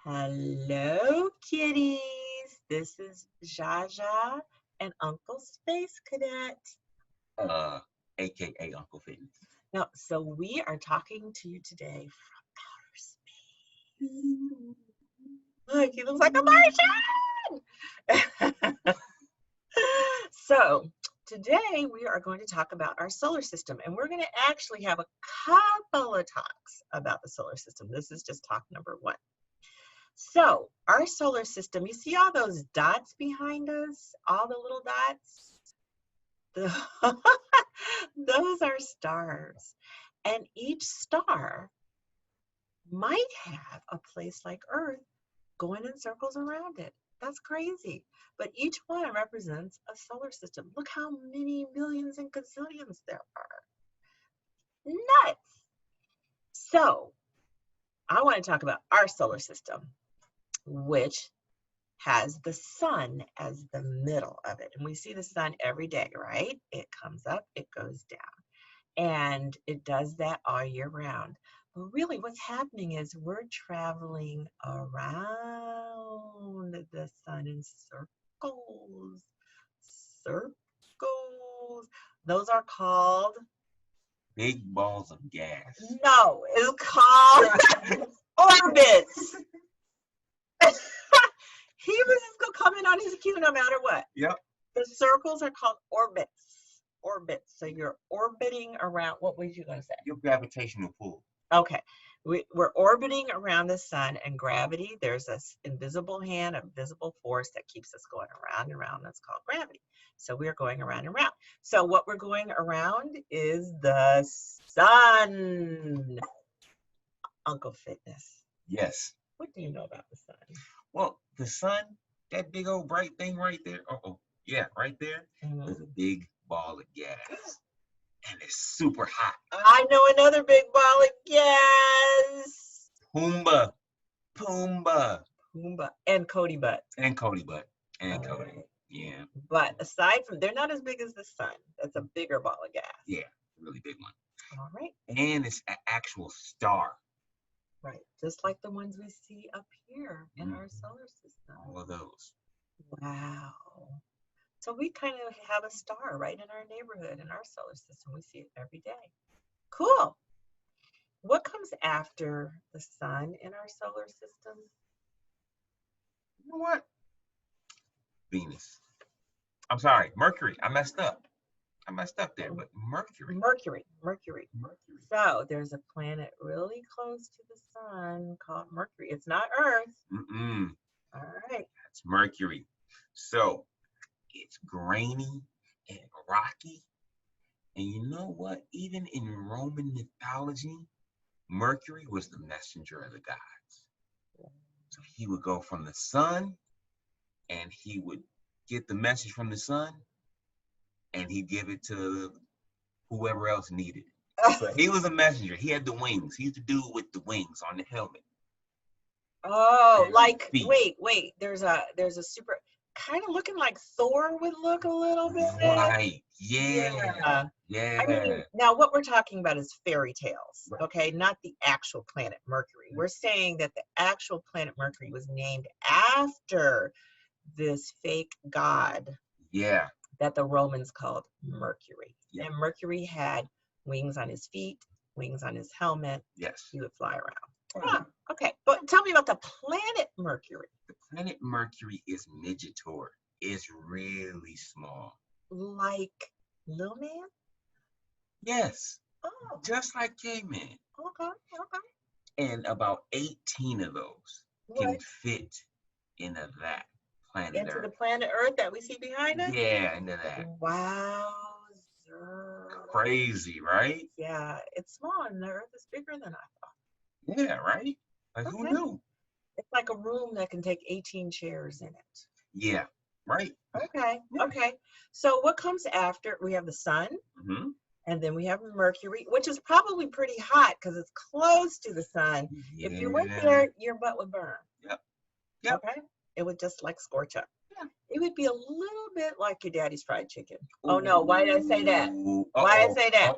Hello, kitties. This is Jaja and Uncle Space Cadet. uh, aka Uncle Fitness. Now, so we are talking to you today from outer space. Look, he looks like a Martian. So today we are going to talk about our solar system, and we're going to actually have a couple of talks about the solar system. This is just talk number one. So our solar system, you see all those dots behind us, all the little dots? Those are stars. And each star might have a place like Earth going in circles around it. That's crazy. But each one represents a solar system. Look how many millions and gazillions there are. Nuts. So I want to talk about our solar system, which has the sun as the middle of it. And we see the sun every day, right? It comes up, it goes down. And it does that all year round. But really what's happening is we're traveling around the sun in circles. Circles. Those are called? Big balls of gas. No, it's called orbits. He was just gonna come in on his cue no matter what. Yep. The circles are called orbits. Orbits. So you're orbiting around. What was you gonna say? Your gravitational pull. Okay. We're orbiting around the sun, and gravity, there's this invisible hand, a visible force that keeps us going around and around. That's called gravity. So we're going around and around. So what we're going around is the sun. Uncle Fitness. Yes. What do you know about the sun? Well, the sun, that big old bright thing right there. Yeah, right there is a big ball of gas. And it's super hot. I know another big ball of gas. Pumbaa. Pumbaa and Cody Butt. And Cody Butt. And All Cody. right. Yeah. But aside from, they're not as big as the sun. That's a bigger ball of gas. Yeah, really big one. All right. And it's an actual star. Right. Just like the ones we see up here in our solar system. All of those. Wow. So we kind of have a star right in our neighborhood, in our solar system. We see it every day. Cool. What comes after the sun in our solar system? You know what? Venus. I'm sorry, Mercury. I messed up there, but Mercury. Mercury. So there's a planet really close to the sun called Mercury. It's not Earth. Mm-mm. All right. That's Mercury. So it's grainy and rocky. And you know what? Even in Roman mythology, Mercury was the messenger of the gods. So he would go from the sun and he would get the message from the sun and he'd give it to whoever else needed it. So he was a messenger. He had the wings. He's the dude with the wings on the helmet. Oh, like wait. There's a super kind of looking like Thor would look a little bit. Right. Yeah. I mean, now what we're talking about is fairy tales, okay? Not the actual planet Mercury. We're saying that the actual planet Mercury was named after this fake god. Yeah. That the Romans called Mercury. Yeah. And Mercury had wings on his feet, wings on his helmet. Yes. He would fly around. Oh, okay. But tell me about the planet Mercury. The planet Mercury is Midgetor. It's really small. Like Little Man? Yes. Oh. Just like Caveman. Okay. And about 18 of those can fit into that planet into Earth. The planet Earth that we see behind us? Yeah, into that. Wow. Crazy, right? Yeah, it's small and the Earth is bigger than I thought. Yeah, right? Like who knew? It's like a room that can take 18 chairs in it. Yeah, right. Okay. So what comes after? We have the sun, and then we have Mercury, which is probably pretty hot because it's close to the sun. Yeah. If you went there, your butt would burn. Yep. Okay? It would just like scorch up. Yeah. It would be a little bit like your daddy's fried chicken. Oh no, why did I say that? Why did I say that?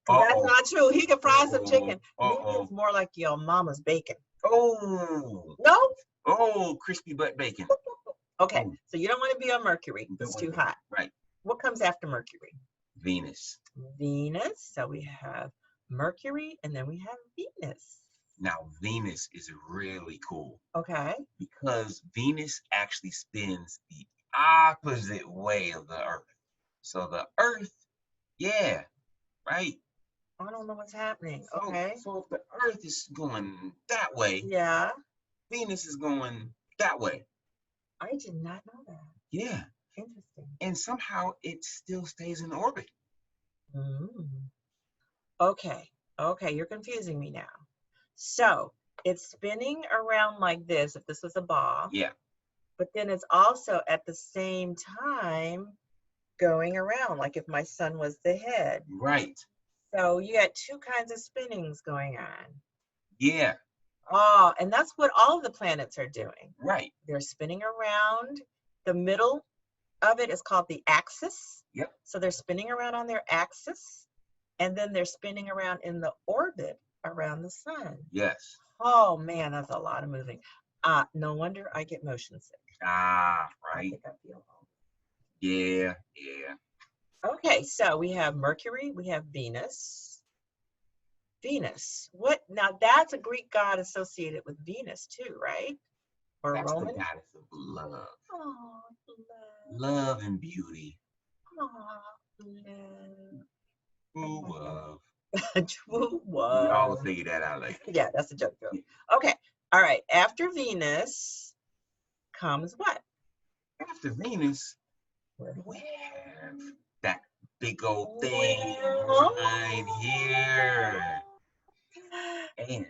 That's not true. He can fry some chicken. Maybe it's more like your mama's bacon. Oh. No? Oh, crispy butt bacon. Okay, Oh, so you don't want to be on Mercury. don't It's wanna too be- hot. Right. What comes after Mercury? Venus. Venus. So we have Mercury and then we have Venus. Now, Venus is really cool Okay. because Venus actually spins the opposite way of the Earth. So the Earth, yeah, right. I don't know what's happening. So, Okay. so if the Earth is going that way, Yeah. Venus is going that way. I did not know that. Yeah. Interesting. And somehow it still stays in orbit. Mm. Okay. Okay. You're confusing me now. So it's spinning around like this, if this was a ball, Yeah. but then it's also at the same time going around, like if my sun was the head. Right. So you got two kinds of spinnings going on. Yeah. Oh, and that's what all of the planets are doing. Right. They're spinning around. The middle of it is called the axis. Yep. So they're spinning around on their axis, and then they're spinning around in the orbit around the sun. Yes. Oh man, that's a lot of moving. No wonder I get motion sick. Ah, I right. think I feel old. Yeah. Yeah. Okay, so we have Mercury, we have Venus. Venus. What now? That's a Greek god associated with Venus too, right? Or That's the Roman? goddess of love. Oh, Love and beauty. love. Oh, love. True Oh my love. God. True Y'all will love. figure that out later. Yeah, that's a joke. Okay. All right. After Venus comes what? After Venus, Where? we have that big old thing Well, right here. And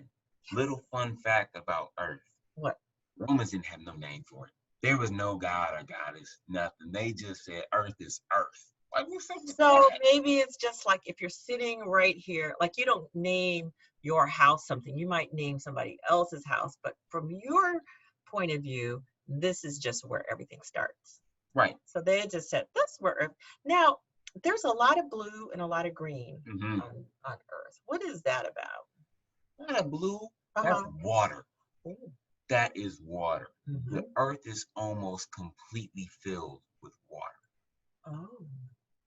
little fun fact about Earth. what? Romans didn't have no name for it. There was no god or goddess, nothing. They just said Earth is Earth. Like, what's up with So that? maybe it's just like if you're sitting right here, like you don't name your house something, you might name somebody else's house, but from your point of view, this is just where everything starts. Right. So they just said, that's where Earth. Now, there's a lot of blue and a lot of green Mm-hmm. on Earth. What is that about? Not a blue. That's Uh-huh. water. Ooh. That is water. Mhm. The Earth is almost completely filled with water. Oh.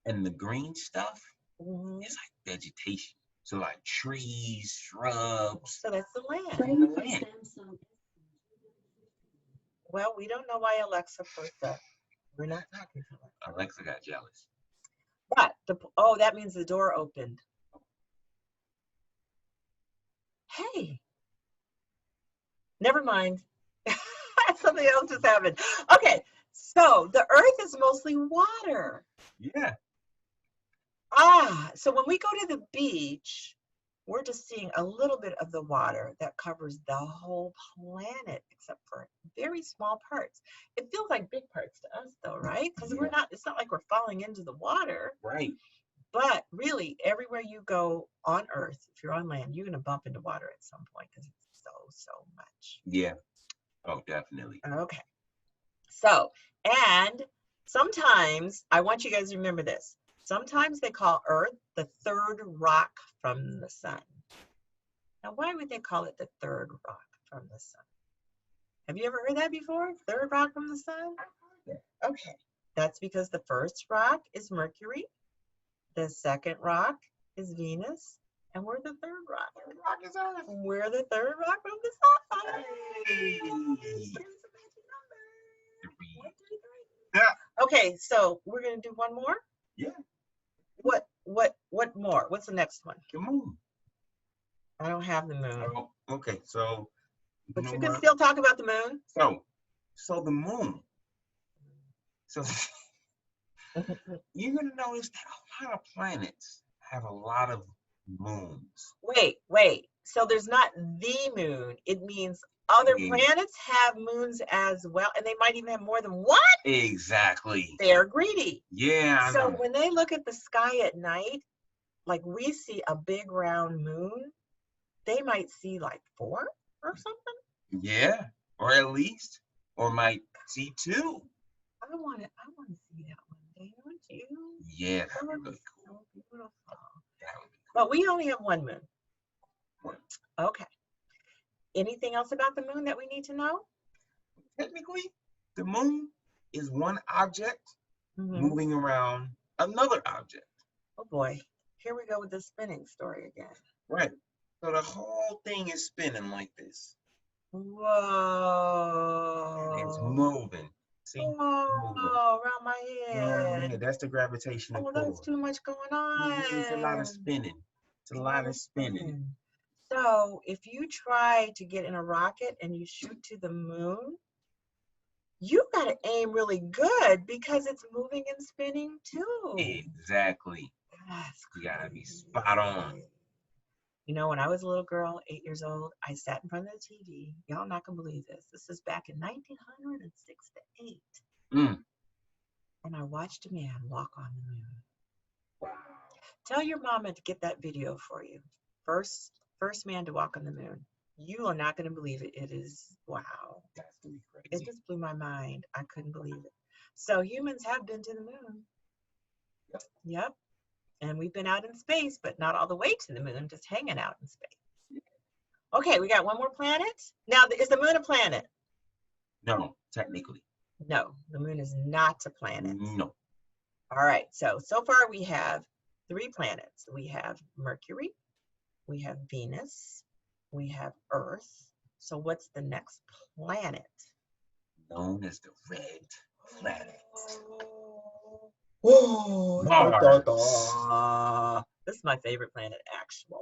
And the green stuff Mhm. is like vegetation. So like trees, shrubs. So that's the land. And the land. Well, we don't know why Alexa first up. We're not talking to Alexa. Alexa got jealous. But oh, that means the door opened. Hey, never mind. Something else just happened. Okay, so the Earth is mostly water. Yeah. So when we go to the beach, we're just seeing a little bit of the water that covers the whole planet, except for very small parts. It feels like big parts to us, though, right? Because we're not. It's not like we're falling into the water. Right. But really, everywhere you go on Earth, if you're on land, you're going to bump into water at some point because it's so much. Yeah. Oh, definitely. Okay. So, and sometimes, I want you guys to remember this. Sometimes they call Earth the third rock from the sun. Now, why would they call it the third rock from the sun? Have you ever heard that before? Third rock from the sun? Okay. That's because the first rock is Mercury. The second rock is Venus. And we're the third rock. Third rock is Earth. We're the third rock from the sun. Hey. Here's the magic number. 3. 1, 2, 3. Yeah. Okay, so we're gonna do one more. Yeah. What more? What's the next one? The moon. I don't have the moon. Oh, okay. So, But know you can what? still talk about the moon. So the moon. So you're gonna notice that a lot of planets have a lot of moons. Wait. So there's not the moon. It means other Yeah. planets have moons as well, and they might even have more than one. Exactly. They're greedy. Yeah. I So know. when they look at the sky at night, like we see a big round moon, they might see like 4 or something. Yeah. Or at least, or might see 2. I want to see that one day, don't you? Yeah. That That would would be be cool. so beautiful. That would be cool. But we only have one moon. One. Okay. Anything else about the moon that we need to know? technically, the moon is one object Mhm. moving around another object. Oh boy, here we go with the spinning story again. Right. So the whole thing is spinning like this. And it's Whoa. moving. See? Moving. Oh, around my Yeah, head. that's the gravitational Oh, pull. that's too much going It's a lot of on. spinning. It's a A lot of spinning. So if you try to get in a rocket and you shoot to the moon, you got to aim really good because it's moving and spinning too. Exactly. That's You gotta be spot on. crazy. You know, when I was a little girl, 8 years old, I sat in front of the TV. Y'all not gonna believe this. This is back in 1968. Mm. And I watched a man walk on the moon. Wow. Tell your mama to get that video for you. First man to walk on the moon. You are not gonna believe it. It is, wow. That's really It crazy. just blew my mind. I couldn't believe it. So humans have been to the moon. Yep. Yep. And we've been out in space, but not all the way to the moon, just hanging out in space. Okay, we got one more planet. Now, is the moon a planet? No, technically. No, the moon is not a planet. No. All right, so far we have 3 planets. We have Mercury, we have Venus, we have Earth. So what's the next planet? Known as the red planet. Whoa, Mars. This is my favorite planet, actually.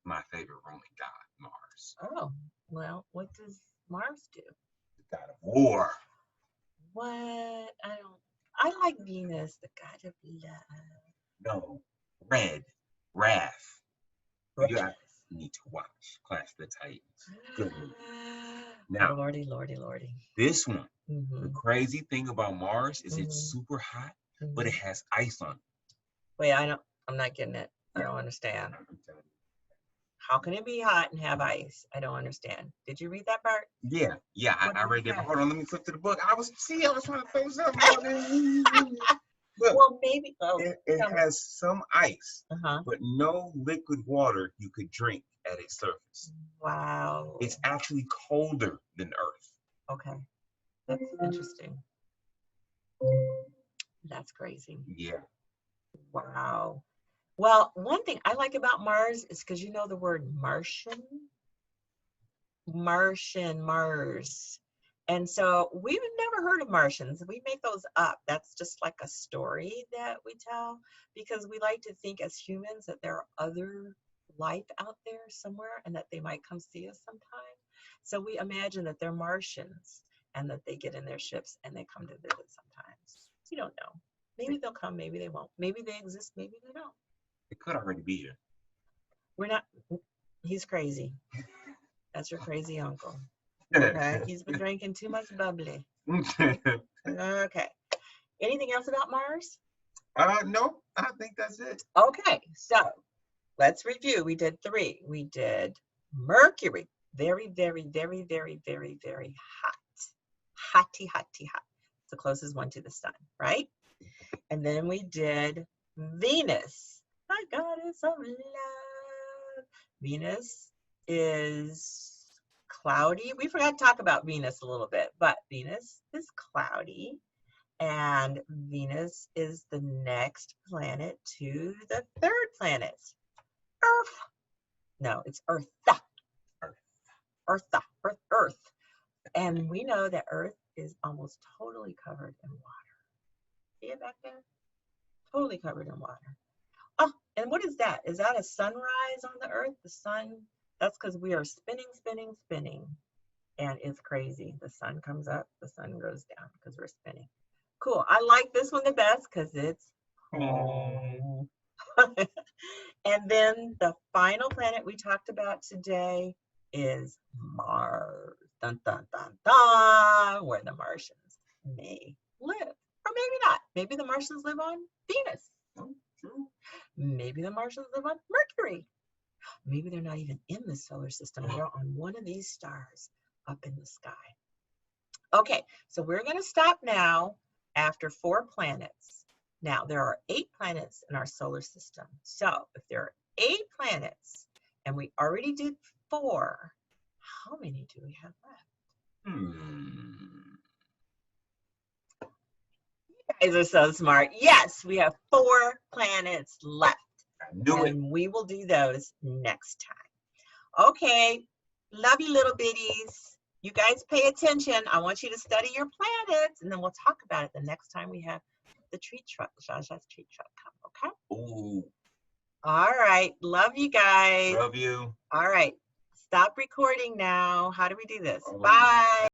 My favorite Roman god, Mars. Oh, well, what does Mars do? The god of war. What? I like Venus, the god of love. No. Red. Wrath. You Wrath. need to watch Clash of the Titans. Good movie. Now, Lordy. this one, the Mhm, crazy thing about Mars is Mhm. it's super hot, but mhm. it has ice on it. Wait, I'm not getting it. I don't understand. How can it be hot and have ice? I don't understand. Did you read that part? Yeah, What I does it read that. say? Hold on, let me flip to the book. I was trying to throw something out there. Look, Well, maybe. Oh, it tell me. has some ice, Uh-huh. but no liquid water you could drink at its surface. Wow. It's actually colder than Earth. Okay. That's interesting. That's crazy. Yeah. Wow. Well, one thing I like about Mars is because you know the word Martian? Mars. And so we've never heard of Martians. We make those up. That's just like a story that we tell because we like to think as humans that there are other life out there somewhere and that they might come see us sometime. So we imagine that they're Martians and that they get in their ships and they come to visit sometimes. You don't know. Maybe they'll come, maybe they won't. Maybe they exist, maybe they don't. It could already be here. We're not, he's crazy. That's your crazy uncle. Okay, he's been drinking too much bubbly. Okay. Anything else about Mars? No, I think that's it. Okay, so let's review. We did 3. We did Mercury, very, very, very, very, very, very hot. Hotty. It's the closest one to the sun, right? And then we did Venus, my goddess of love. Venus is cloudy. We forgot to talk about Venus a little bit, but Venus is cloudy. And Venus is the next planet to the 3rd planet, Earth. No, it's Earth. Earth. And we know that Earth is almost totally covered in water. See it back there? Totally covered in water. Oh, and what is that? Is that a sunrise on the Earth? The sun? That's because we are spinning. And it's crazy. The sun comes up, the sun goes down because we're spinning. Cool. I like this one the best because it's home. And then the final planet we talked about today is Mars. Dun, dun, dun, dun, where the Martians may live. Or maybe not. Maybe the Martians live on Venus. True. Maybe the Martians live on Mercury. Maybe they're not even in the solar system. They're on one of these stars up in the sky. Okay, so we're going to stop now after 4 planets. Now, there are 8 planets in our solar system. So, if there are 8 planets and we already did 4, how many do we have left? You guys are so smart. Yes, we have 4 planets left. I knew it. And we will do those next time. Okay, love you, little bitties. You guys pay attention. I want you to study your planets, and then we'll talk about it the next time we have the treat truck, Jaja's treat truck come, okay? Ooh, All right, love you guys. love you. All right, stop recording now. How do we do this? Oh, Bye.